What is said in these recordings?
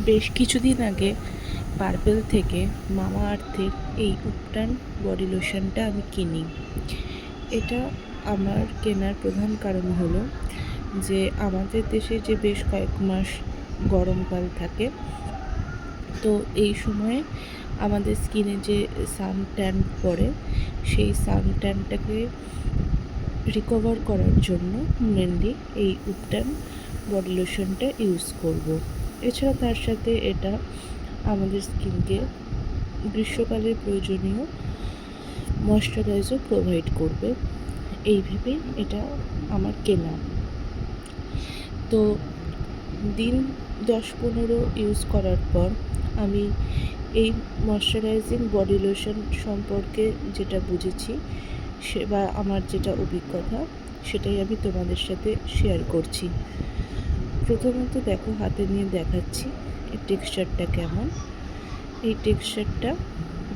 বেশ কিছুদিন আগে পার্পেল থেকে মামা আর্থের এই উপটান বডি লোশনটা আমি কিনি। এটা আমার কেনার প্রধান কারণ হলো যে আমাদের দেশে যে বেশ কয়েক মাস গরমকাল থাকে, তো এই সময়ে আমাদের স্কিনে যে সান ট্যান পড়ে, সেই সান ট্যানটাকে রিকভার করার জন্য মেনলি এই উপটান বডি লোশনটা ইউজ করব। এছাড়া তার সাথে এটা আমাদের স্কিনকে গ্রীষ্মকালের প্রয়োজনীয় ময়শ্চারাইজার প্রোভাইড করবে, এই ভেবেই এটা আমার কেনা। তো দিন 10-15 ইউজ করার পর আমি এই ময়শ্চারাইজিং বডি লোশন সম্পর্কে যেটা বুঝেছি বা আমার যেটা অভিজ্ঞতা, সেটাই আমি তোমাদের সাথে শেয়ার করছি। প্রথমত দেখো, হাতে নিয়ে দেখাচ্ছি এই টেক্সচারটা কেমন। এই টেক্সচারটা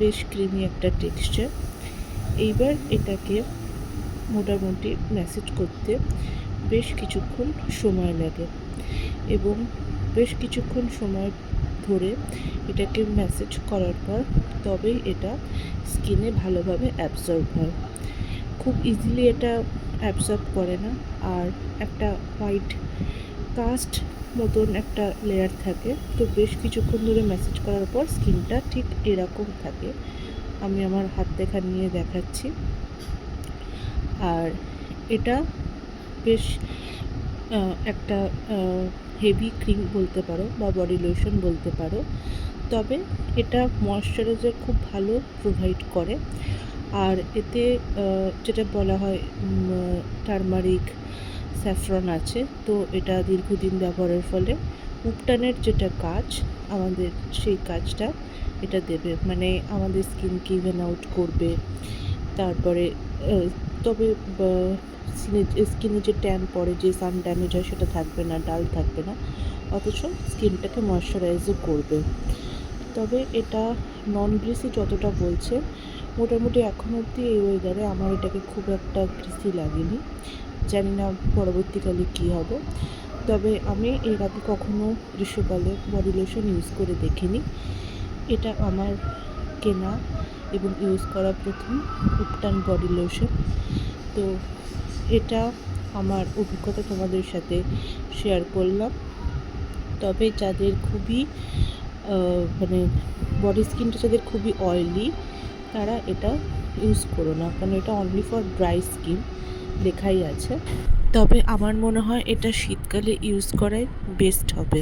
বেশ ক্রিমি একটা টেক্সচার। এইবার এটাকে মোটামুটি ম্যাসেজ করতে বেশ কিছুক্ষণ সময় লাগে এবং বেশ কিছুক্ষণ সময় ধরে এটাকে ম্যাসেজ করার পর তবেই এটা স্কিনে ভালোভাবে অ্যাবজর্ব হয়। খুব ইজিলি এটা অ্যাবজর্ব করে না, আর একটা হোয়াইট কাস্ট মতন একটা লেয়ার থাকে। তো বেশ কিছুক্ষণ ধরে ম্যাসেজ করার পর স্কিনটা ঠিক এরকম থাকে। আমি আমার হাত নিয়ে দেখাচ্ছি। আর এটা বেশ একটা হেভি ক্রিম বলতে পারো বা বডি লোশন বলতে পারো, তবে এটা ময়শ্চারাইজার খুব ভালো প্রোভাইড করে। আর এতে যেটা বলা হয় টারমারিক, স্যাফরন আছে, তো এটা দীর্ঘদিন ব্যবহারের ফলে উপটানের যেটা কাজ আমাদের, সেই কাজটা এটা দেবে, মানে আমাদের স্কিনকে ইভেন আউট করবে। তারপরে তবে স্কিনে যে ট্যান পড়ে, যে সান ড্যামেজ হয়, সেটা থাকবে না, ডাল থাকবে না, অথচ স্কিনটাকে ময়শ্চারাইজও করবে। তবে এটা নন গ্রিসি যতটা বলছে, মোটামুটি এখন অবধি এই ওয়েদারে আমার এটাকে খুব একটা গ্রিসি লাগেনি। জানি না পরবর্তীকালে কী হবে। তবে আমি এর আগে কখনো গ্রীষ্মকালে বডি লোশন ইউজ করে দেখিনি। এটা আমার কেনা এবং ইউজ করা প্রথম উপটান বডি লোশন। তো এটা আমার অভিজ্ঞতা তোমাদের সাথে শেয়ার করলাম। তবে যাদের খুবই মানে বডি স্কিনটা যাদের খুবই অয়েলি, তারা এটা ইউজ করো না, কারণ এটা অনলি ফর ড্রাই স্কিন লেখাই আছে। তবে আমার মনে হয় এটা শীতকালে ইউজ করাই বেস্ট হবে।